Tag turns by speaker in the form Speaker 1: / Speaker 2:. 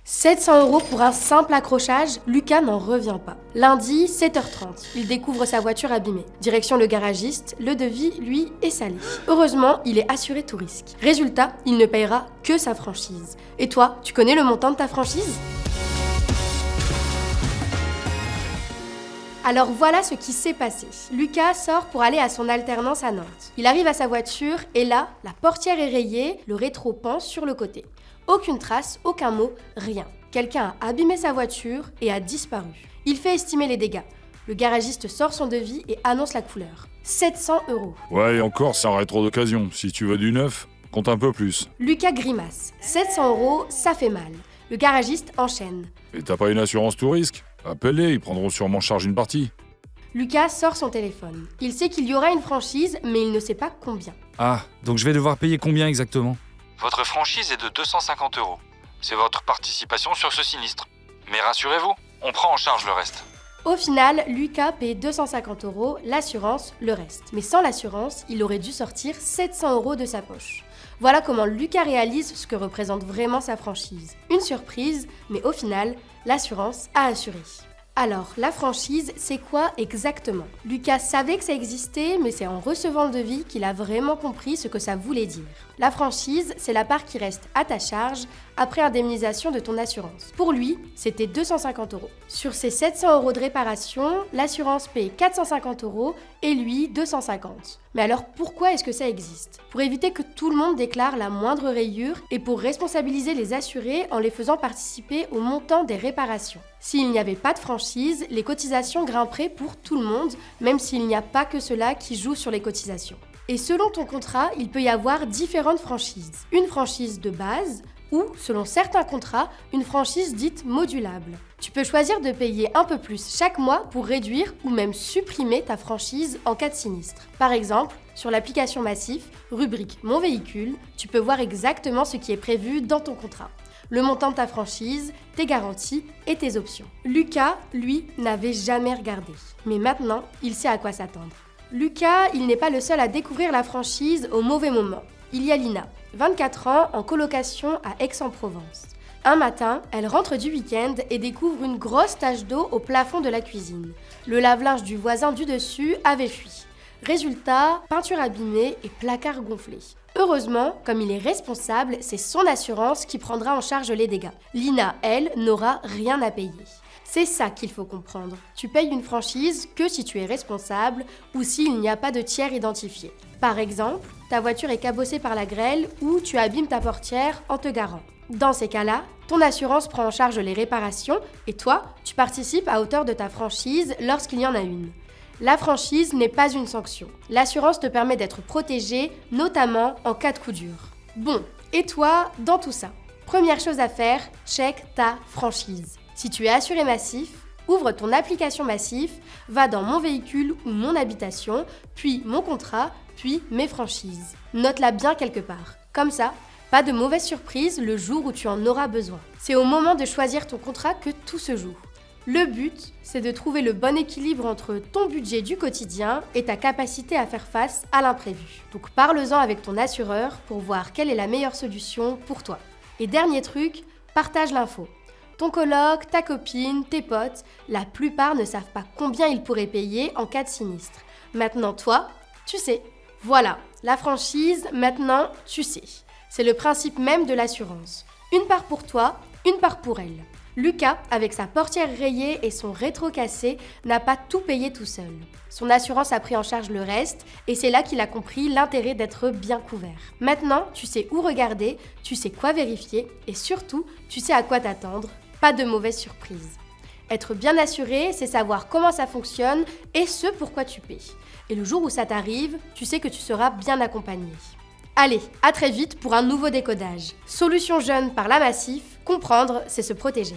Speaker 1: 700 € pour un simple accrochage, Lucas n'en revient pas. Lundi, 7h30, il découvre sa voiture abîmée. Direction le garagiste, le devis, lui, est salé. Heureusement, il est assuré tout risque. Résultat, il ne payera que sa franchise. Et toi, tu connais le montant de ta franchise ? Alors voilà ce qui s'est passé. Lucas sort pour aller à son alternance à Nantes. Il arrive à sa voiture et là, la portière est rayée, le rétro pend sur le côté. Aucune trace, aucun mot, rien. Quelqu'un a abîmé sa voiture et a disparu. Il fait estimer les dégâts. Le garagiste sort son devis et annonce la couleur. 700 €.
Speaker 2: Ouais, et encore, c'est un rétro d'occasion. Si tu veux du neuf, compte un peu plus.
Speaker 1: Lucas grimace. 700 €, ça fait mal. Le garagiste enchaîne.
Speaker 2: Et t'as pas une assurance tout risque ? Appelle-les, ils prendront sûrement en charge une partie.
Speaker 1: Lucas sort son téléphone. Il sait qu'il y aura une franchise, mais il ne sait pas combien.
Speaker 3: Ah, donc je vais devoir payer combien exactement ?
Speaker 4: Votre franchise est de 250 €. C'est votre participation sur ce sinistre. Mais rassurez-vous, on prend en charge le reste.
Speaker 1: Au final, Lucas paie 250 €, l'assurance, le reste. Mais sans l'assurance, il aurait dû sortir 700 € de sa poche. Voilà comment Lucas réalise ce que représente vraiment sa franchise. Une surprise, mais au final, l'assurance a assuré. Alors, la franchise, c'est quoi exactement ? Lucas savait que ça existait, mais c'est en recevant le devis qu'il a vraiment compris ce que ça voulait dire. La franchise, c'est la part qui reste à ta charge après indemnisation de ton assurance. Pour lui, c'était 250 €. Sur ces 700 € de réparation, l'assurance paye 450 € et lui 250. Mais alors pourquoi est-ce que ça existe ? Pour éviter que tout le monde déclare la moindre rayure et pour responsabiliser les assurés en les faisant participer au montant des réparations. S'il n'y avait pas de franchise, les cotisations grimperaient pour tout le monde, même s'il n'y a pas que cela qui joue sur les cotisations. Et selon ton contrat, il peut y avoir différentes franchises. Une franchise de base ou, selon certains contrats, une franchise dite modulable. Tu peux choisir de payer un peu plus chaque mois pour réduire ou même supprimer ta franchise en cas de sinistre. Par exemple, sur l'application Massif, rubrique Mon véhicule, tu peux voir exactement ce qui est prévu dans ton contrat. Le montant de ta franchise, tes garanties et tes options. Lucas, lui, n'avait jamais regardé. Mais maintenant, il sait à quoi s'attendre. Lucas, il n'est pas le seul à découvrir la franchise au mauvais moment. Il y a Lina, 24 ans, en colocation à Aix-en-Provence. Un matin, elle rentre du week-end et découvre une grosse tache d'eau au plafond de la cuisine. Le lave-linge du voisin du dessus avait fui. Résultat, peinture abîmée et placard gonflé. Heureusement, comme il est responsable, c'est son assurance qui prendra en charge les dégâts. Lina, elle, n'aura rien à payer. C'est ça qu'il faut comprendre. Tu payes une franchise que si tu es responsable ou s'il n'y a pas de tiers identifié. Par exemple, ta voiture est cabossée par la grêle ou tu abîmes ta portière en te garant. Dans ces cas-là, ton assurance prend en charge les réparations et toi, tu participes à hauteur de ta franchise lorsqu'il y en a une. La franchise n'est pas une sanction. L'assurance te permet d'être protégé, notamment en cas de coup dur. Bon, et toi, dans tout ça ? Première chose à faire, check ta franchise. Si tu es assuré Massif, ouvre ton application Massif, va dans Mon véhicule ou Mon habitation, puis Mon contrat, puis Mes franchises. Note-la bien quelque part. Comme ça, pas de mauvaise surprise le jour où tu en auras besoin. C'est au moment de choisir ton contrat que tout se joue. Le but, c'est de trouver le bon équilibre entre ton budget du quotidien et ta capacité à faire face à l'imprévu. Donc parle-en avec ton assureur pour voir quelle est la meilleure solution pour toi. Et dernier truc, partage l'info. Ton coloc, ta copine, tes potes, la plupart ne savent pas combien ils pourraient payer en cas de sinistre. Maintenant, toi, tu sais. Voilà, la franchise, maintenant, tu sais. C'est le principe même de l'assurance. Une part pour toi, une part pour elle. Lucas, avec sa portière rayée et son rétro cassé, n'a pas tout payé tout seul. Son assurance a pris en charge le reste et c'est là qu'il a compris l'intérêt d'être bien couvert. Maintenant, tu sais où regarder, tu sais quoi vérifier et surtout, tu sais à quoi t'attendre. Pas de mauvaise surprise. Être bien assuré, c'est savoir comment ça fonctionne et ce pourquoi tu paies. Et le jour où ça t'arrive, tu sais que tu seras bien accompagné. Allez, à très vite pour un nouveau décodage. Solution jeune par la Massif, comprendre, c'est se protéger.